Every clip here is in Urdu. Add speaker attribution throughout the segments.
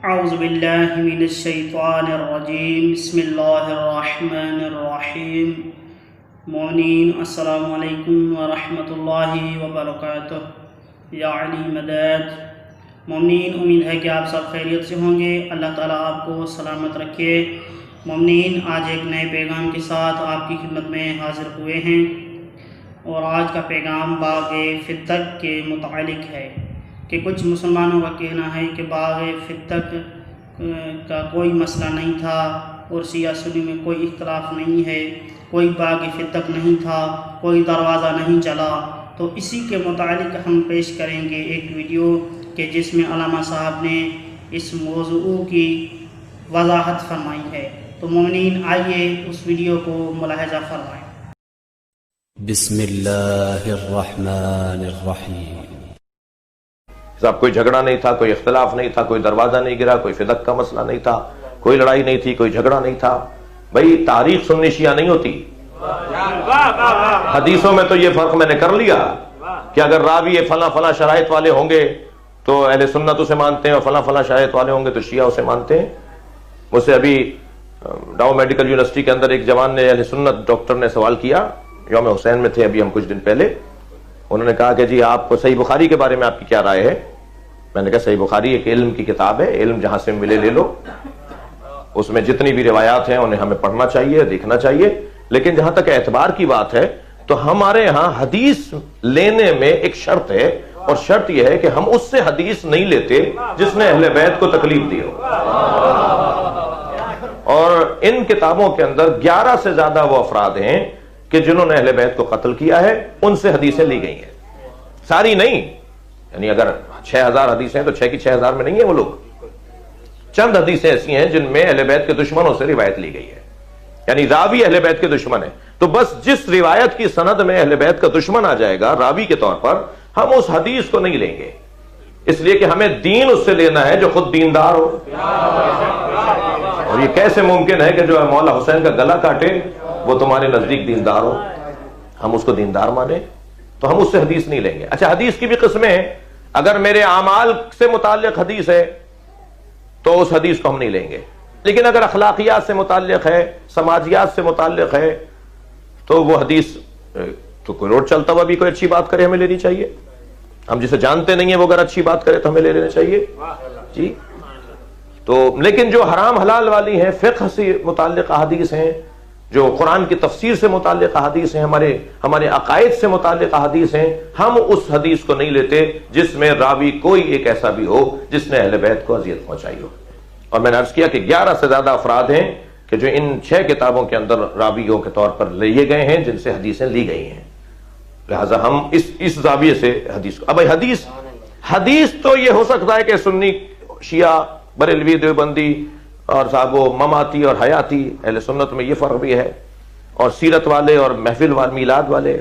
Speaker 1: اعوذ باللہ من الشیطان الرجیم بسم اللہ الرحمن الرحیم۔ مومنین السلام علیکم ورحمۃ اللہ وبرکاتہ۔ یا علی مدد۔ مومنین امید ہے کہ آپ سب خیریت سے ہوں گے، اللہ تعالیٰ آپ کو سلامت رکھے۔ مومنین آج ایک نئے پیغام کے ساتھ آپ کی خدمت میں حاضر ہوئے ہیں، اور آج کا پیغام باغ فتق کے متعلق ہے کہ کچھ مسلمانوں کا کہنا ہے کہ باغ فتق کا کوئی مسئلہ نہیں تھا اور شیعہ سنی میں کوئی اختلاف نہیں ہے، کوئی باغ فتق نہیں تھا، کوئی دروازہ نہیں چلا۔ تو اسی کے متعلق ہم پیش کریں گے ایک ویڈیو کہ جس میں علامہ صاحب نے اس موضوع کی وضاحت فرمائی ہے۔ تو مومنین آئیے اس ویڈیو کو ملاحظہ فرمائیں۔
Speaker 2: بسم اللہ الرحمن الرحیم۔
Speaker 3: صاحب کوئی جھگڑا نہیں تھا، کوئی اختلاف نہیں تھا، کوئی دروازہ نہیں گرا، کوئی فدق کا مسئلہ نہیں تھا، کوئی لڑائی نہیں تھی، کوئی جھگڑا نہیں تھا۔ بھئی تاریخ سنی شیعہ نہیں ہوتی۔ حدیثوں میں تو یہ فرق میں نے کر لیا کہ اگر راوی فلاں فلاں شرائط والے ہوں گے تو اہل سنت اسے مانتے ہیں، اور فلاں فلاں شرائط والے ہوں گے تو شیعہ اسے مانتے ہیں۔ مجھ سے ابھی ڈاؤ میڈیکل یونیورسٹی کے اندر ایک جوان نے، اہل سنت ڈاکٹر نے سوال کیا، یوم حسین میں تھے ابھی ہم کچھ دن پہلے۔ انہوں نے کہا کہ جی آپ کو صحیح بخاری کے بارے میں آپ کی کیا رائے ہے؟ میں نے کہا صحیح بخاری ایک علم کی کتاب ہے، علم جہاں سے ملے لے لو، اس میں جتنی بھی روایات ہیں انہیں ہمیں پڑھنا چاہیے، دیکھنا چاہیے، لیکن جہاں تک اعتبار کی بات ہے تو ہمارے ہاں حدیث لینے میں ایک شرط ہے، اور شرط یہ ہے کہ ہم اس سے حدیث نہیں لیتے جس نے اہل بیت کو تکلیف دی ہو۔ اور ان کتابوں کے اندر 11 سے زیادہ وہ افراد ہیں کہ جنہوں نے اہل بیت کو قتل کیا ہے، ان سے حدیثیں لی گئی ہیں، ساری نہیں۔ یعنی اگر 6000 حدیثیں تو 6 کی 6000 میں نہیں ہیں وہ لوگ، چند حدیثیں ایسی ہیں جن میں اہل بیت کے دشمنوں سے روایت لی گئی ہے، یعنی راوی اہل بیت کے دشمن ہے، تو بس جس روایت کی سند میں اہل بیت کا دشمن آ جائے گا راوی کے طور پر، ہم اس حدیث کو نہیں لیں گے، اس لیے کہ ہمیں دین اس سے لینا ہے جو خود دیندار ہو۔ اور یہ کیسے ممکن ہے کہ جو مولا حسین کا گلا کاٹے وہ تمہارے نزدیک دیندار ہو؟ ہم اس کو دیندار مانیں تو ہم اس سے حدیث نہیں لیں گے۔ اچھا، حدیث کی بھی قسمیں ہیں، اگر میرے اعمال سے متعلق حدیث ہے تو اس حدیث کو ہم نہیں لیں گے، لیکن اگر اخلاقیات سے متعلق ہے، سماجیات سے متعلق ہے، تو وہ حدیث تو کوئی روڈ چلتا ہوا بھی کوئی اچھی بات کرے ہمیں لینی چاہیے، ہم جسے جانتے نہیں ہیں وہ اگر اچھی بات کرے تو ہمیں لے لینا چاہیے جی۔ تو لیکن جو حرام حلال والی ہیں، فقہ سے متعلق احادیث ہیں، جو قرآن کی تفسیر سے متعلق احادیث ہیں، ہمارے عقائد سے متعلق احادیث ہیں، ہم اس حدیث کو نہیں لیتے جس میں راوی کوئی ایک ایسا بھی ہو جس نے اہل بیت کو اذیت پہنچائی ہو۔ اور میں نے عرض کیا کہ 11 سے زیادہ افراد ہیں کہ جو ان 6 کتابوں کے اندر راویوں کے طور پر لیے گئے ہیں جن سے حدیثیں لی گئی ہیں، لہذا ہم اس زاویے سے حدیث کو، اب حدیث تو یہ ہو سکتا ہے کہ سنی شیعہ بریلوی دیوبندی اور صاحب وہ مماتی اور حیاتی، اہل سنت میں یہ فرق بھی ہے، اور سیرت والے اور محفل والے، میلاد والے،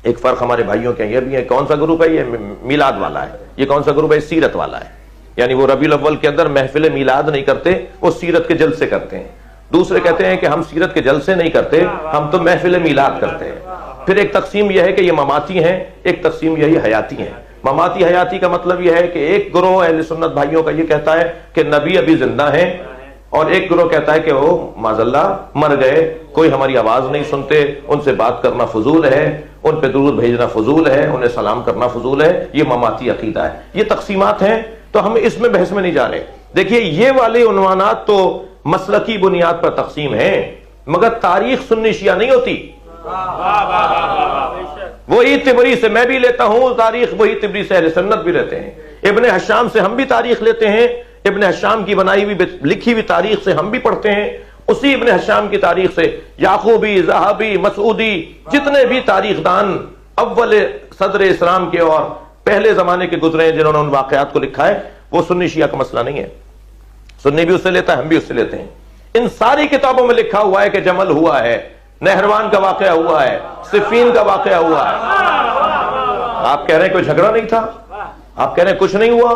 Speaker 3: ایک فرق ہمارے بھائیوں کے یہ بھی ہے۔ کون سا گروپ ہے؟ یہ میلاد والا ہے۔ یہ کون سا گروپ ہے؟ سیرت والا ہے، یعنی وہ ربیع الاول کے اندر محفل میلاد نہیں کرتے، وہ سیرت کے جلسے کرتے ہیں۔ دوسرے کہتے ہیں کہ ہم سیرت کے جلسے نہیں کرتے، ہم تو محفل میلاد کرتے ہیں۔ پھر ایک تقسیم یہ ہے کہ یہ مماتی ہیں، ایک تقسیم یہی حیاتی ہیں۔ مماتی حیاتی کا مطلب یہ ہے کہ ایک گروہ اہل سنت بھائیوں کا یہ کہتا ہے کہ نبی ابھی زندہ ہیں، اور ایک گروہ کہتا ہے کہ وہ معاذ اللہ مر گئے، کوئی ہماری آواز نہیں سنتے، ان سے بات کرنا فضول ہے، ان پہ درود بھیجنا فضول ہے، انہیں سلام کرنا فضول ہے۔ یہ مماتی عقیدہ ہے۔ یہ تقسیمات ہیں، تو ہم اس میں بحث میں نہیں جا رہے۔ دیکھیے یہ والے عنوانات تو مسلکی بنیاد پر تقسیم ہیں، مگر تاریخ سنی شیعہ نہیں ہوتی۔ وہی تبری سے میں بھی لیتا ہوں تاریخ، وہی تبری سے اہل سنت بھی لیتے ہیں، ابن حشام سے ہم بھی تاریخ لیتے ہیں، ابن حشام کی بنائی ہوئی لکھی ہوئی تاریخ سے ہم بھی پڑھتے ہیں، اسی ابن حشام کی تاریخ سے یعقوبی، ذہبی، مسعودی، جتنے بھی تاریخ دان اول صدر اسلام کے اور پہلے زمانے کے گزرے ہیں جنہوں نے ان واقعات کو لکھا ہے، وہ سنی شیعہ کا مسئلہ نہیں ہے۔ سنی بھی اس سے لیتا ہے، ہم بھی اس سے لیتے ہیں۔ ان ساری کتابوں میں لکھا ہوا ہے کہ جمل ہوا ہے، نہروان کا واقعہ ہوا ہے، صفین کا واقعہ ہوا ہے۔ آپ کہہ رہے ہیں کوئی جھگڑا نہیں تھا، آپ کہہ رہے ہیں کچھ نہیں ہوا۔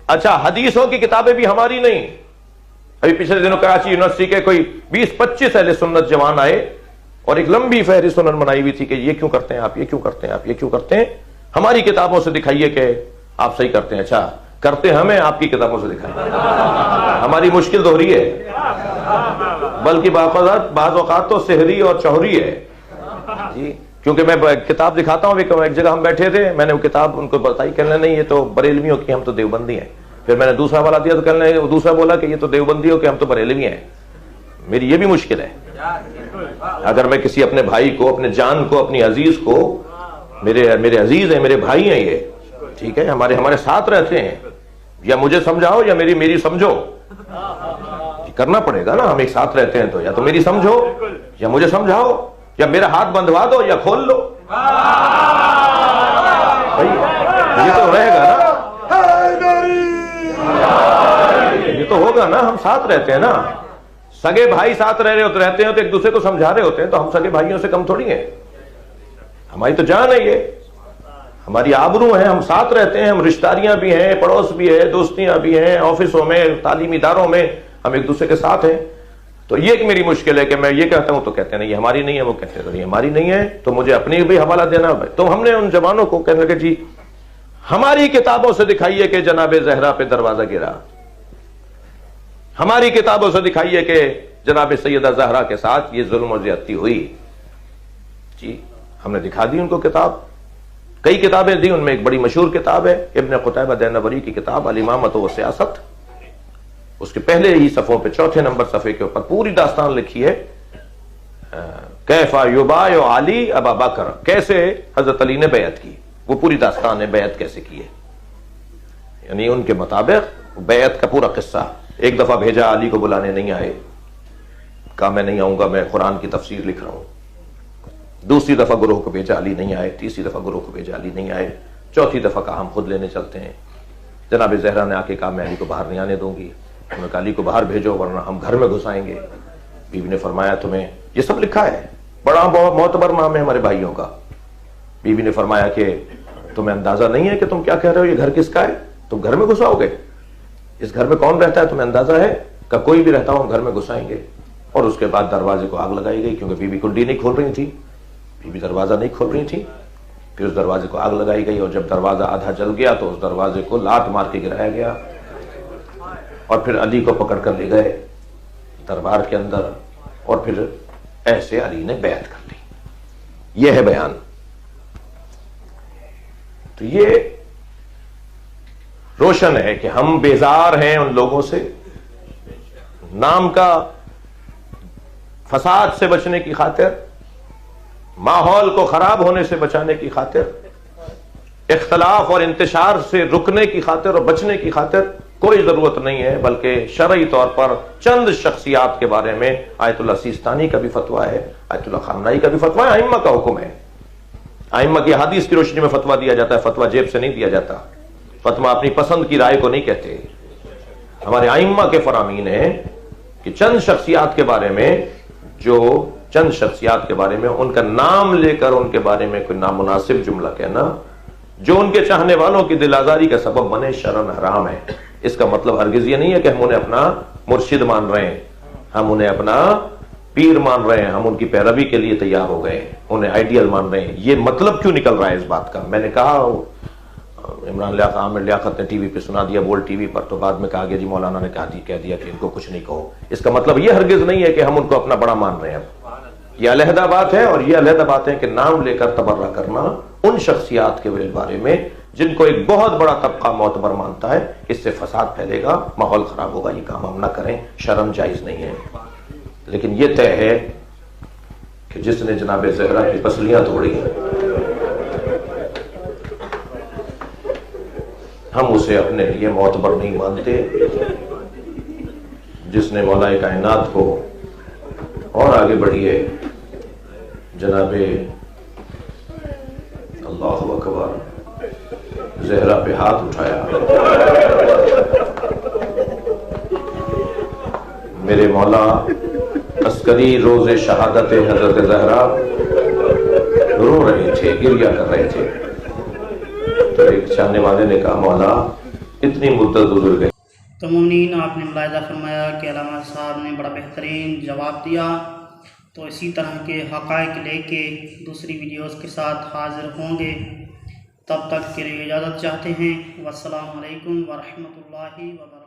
Speaker 3: اچھا، حدیثوں کی کتابیں بھی ہماری نہیں۔ ابھی پچھلے دنوں کراچی یونیورسٹی کے کوئی 20-25 اہل سنت جوان آئے اور ایک لمبی فہرست انہوں نے بنائی ہوئی تھی کہ یہ کیوں کرتے ہیں آپ، یہ کیوں کرتے ہیں آپ، یہ کیوں کرتے ہیں، ہماری کتابوں سے دکھائیے کہ آپ صحیح کرتے ہیں۔ اچھا، کرتے ہمیں آپ کی کتابوں سے دکھائیں. ہماری مشکل دوہری ہے، بلکہ بعض اوقات تو سحری اور چوہری ہے جی. کیونکہ میں کتاب دکھاتا ہوں، ایک جگہ ہم بیٹھے تھے، میں نے وہ کتاب ان کو بتائی، کہنے نہیں یہ تو بریلویوں کی، ہم تو دیوبندی ہیں. پھر میں نے دوسرا والا دیا تو کہنے دوسرا بولا کہ یہ تو دیوبندیوں کے، ہم تو بریلوی ہیں. میری یہ بھی مشکل ہے. اگر میں کسی اپنے بھائی کو، اپنے جان کو، اپنی عزیز کو، میرے عزیز ہیں، میرے بھائی ہیں یہ، ٹھیک ہے، ہمارے ساتھ رہتے ہیں، یا مجھے سمجھاؤ یا میری سمجھو، کرنا پڑے گا نا. ہم ایک ساتھ رہتے ہیں تو یا تو میری سمجھو یا مجھے سمجھاؤ، یا میرا ہاتھ بندھوا دو یا کھول لو. یہ تو رہے گا نا، یہ تو ہوگا نا. ہم ساتھ رہتے ہیں نا، سگے بھائی ساتھ رہتے ہیں تو ایک دوسرے کو سمجھا رہے ہوتے ہیں، تو ہم سگے بھائیوں سے کم تھوڑی ہیں. ہماری تو جان ہے، یہ ہماری آبرو ہیں. ہم ساتھ رہتے ہیں، ہم رشتہ بھی ہیں، پڑوس بھی ہے، دوستیاں بھی ہیں، آفسوں میں، تعلیمی اداروں میں ہم ایک دوسرے کے ساتھ ہیں. تو یہ میری مشکل ہے کہ میں یہ کہتا ہوں تو کہتے ہیں نہیں یہ ہماری نہیں ہے، وہ کہتے ہیں تو نہیں ہماری نہیں ہے، تو مجھے اپنی بھی حوالہ دینا. تو ہم نے ان جوانوں کو کہنے لگے جی ہماری کتابوں سے دکھائیے کہ جناب زہرا پہ دروازہ گرا، ہماری کتابوں سے دکھائیے کہ جناب سیدہ زہرا کے ساتھ یہ ظلم و زیادتی ہوئی. جی ہم نے دکھا دی ان کو کتاب، کئی کتابیں دی. ان میں ایک بڑی مشہور کتاب ہے ابن قتیبہ دینوری کی کتاب الامامۃ و سیاست. اس کے پہلے ہی صفحوں پہ، چوتھے نمبر صفحے کے اوپر پوری داستان لکھی ہے، کیف یبایع علی ابا بکر، کیسے حضرت علی نے بیعت کی. وہ پوری داستان ہے بیعت کیسے کی ہے، یعنی ان کے مطابق بیعت کا پورا قصہ. ایک دفعہ بھیجا، علی کو بلانے نہیں آئے، کہا میں نہیں آؤں گا، میں قرآن کی تفسیر لکھ رہا ہوں. دوسری دفعہ گروہ کو بھیجا، علی نہیں آئے. تیسری دفعہ گروہ کو بھیجا، علی نہیں آئے. چوتھی دفعہ کہا ہم خود لینے چلتے ہیں. جناب زہرا نے آ کے کہا میں علی کو باہر نہیں آنے دوں گی. انہوں نے کہا علی کو باہر بھیجو ورنہ ہم گھر میں گھس آئیں گے. بیوی نے فرمایا تمہیں یہ سب لکھا ہے، بڑا معتبر نام ہے ہمارے بھائیوں کا. بیوی نے فرمایا کہ تمہیں اندازہ نہیں ہے کہ تم کیا کہہ رہے ہو، یہ گھر کس کا ہے، تم گھر میں گھساؤ گے، اس گھر میں کون رہتا ہے تمہیں اندازہ ہے؟ کہ کوئی بھی رہتا ہو ہم گھر میں گھسائیں گے. اور اس کے بعد دروازے کو آگ لگائی گئی، کیونکہ بیوی کنڈی نہیں کھول رہی تھی، بیوی دروازہ نہیں کھول رہی تھی. پھر اس دروازے کو آگ لگائی گئی، اور جب دروازہ آدھا جل گیا تو اس دروازے کو لات مار کے گرایا گیا. اور پھر علی کو پکڑ کر لے گئے دربار کے اندر، اور پھر ایسے علی نے بیعت کر لی. یہ ہے بیان. تو یہ روشن ہے کہ ہم بیزار ہیں ان لوگوں سے، نام کا فساد سے بچنے کی خاطر، ماحول کو خراب ہونے سے بچانے کی خاطر، اختلاف اور انتشار سے رکنے کی خاطر اور بچنے کی خاطر کوئی ضرورت نہیں ہے. بلکہ شرعی طور پر چند شخصیات کے بارے میں آیت اللہ سیستانی کا بھی فتویٰ ہے، آیت اللہ خامنائی کا بھی فتویٰ ہے، ائمہ کا حکم ہے. ائمہ کی حدیث کی روشنی میں فتویٰ دیا جاتا ہے، فتویٰ جیب سے نہیں دیا جاتا. فتویٰ اپنی پسند کی رائے کو نہیں کہتے. ہمارے ائمہ کے فرامین ہیں کہ چند شخصیات کے بارے میں، چند شخصیات کے بارے میں ان کا نام لے کر ان کے بارے میں کوئی نامناسب جملہ کہنا جو ان کے چاہنے والوں کی دل آزاری کا سبب بنے، شرعاً حرام ہے. اس کا مطلب ہرگز یہ نہیں ہے کہ ہم انہیں اپنا مرشد مان رہے ہیں، ہم انہیں اپنا پیر مان رہے ہیں، ہم ان کی پیروی کے لیے تیار ہو گئے ہیں، انہیں آئیڈیل مان رہے ہیں. یہ مطلب کیوں نکل رہا ہے اس بات کا؟ میں نے کہا عمران عامر لیاقت نے ٹی وی پہ سنا دیا، بول ٹی وی پر، تو بعد میں کہا گیا جی مولانا نے کہہ دیا کہ ان کو کچھ نہیں کہو. اس کا مطلب یہ ہرگز نہیں ہے کہ ہم ان کو اپنا بڑا مان رہے ہیں. یہ علیحدہ بات ہے. اور یہ علیحدہ بات ہے کہ نام لے کر تبرہ کرنا ان شخصیات کے بارے میں جن کو ایک بہت بڑا طبقہ معتبر مانتا ہے، اس سے فساد پھیلے گا، ماحول خراب ہوگا. یہ کام ہم نہ کریں، شرم جائز نہیں ہے. لیکن یہ طے ہے کہ جس نے جناب زہرا کی پسلیاں توڑی ہم اسے اپنے لیے معتبر نہیں مانتے. جس نے مولا کائنات کو اور آگے بڑھیے جناب اللہ اکبر زہرا پہ ہاتھ اٹھایا، میرے مولا عسکری روز شہادت حضرت زہرا رو رہے تھے، گریہ کر رہے تھے. تو ایک چاہنے والے نے کہا مولا اتنی مدت گزر گئی.
Speaker 1: تو مومنین، آپ نے ملاحظہ فرمایا کہ علامہ صاحب نے بڑا بہترین جواب دیا. تو اسی طرح کے حقائق لے کے دوسری ویڈیوز کے ساتھ حاضر ہوں گے. تب تک کے لیے اجازت چاہتے ہیں۔ والسلام علیکم ورحمۃ اللہ وبرکاتہ۔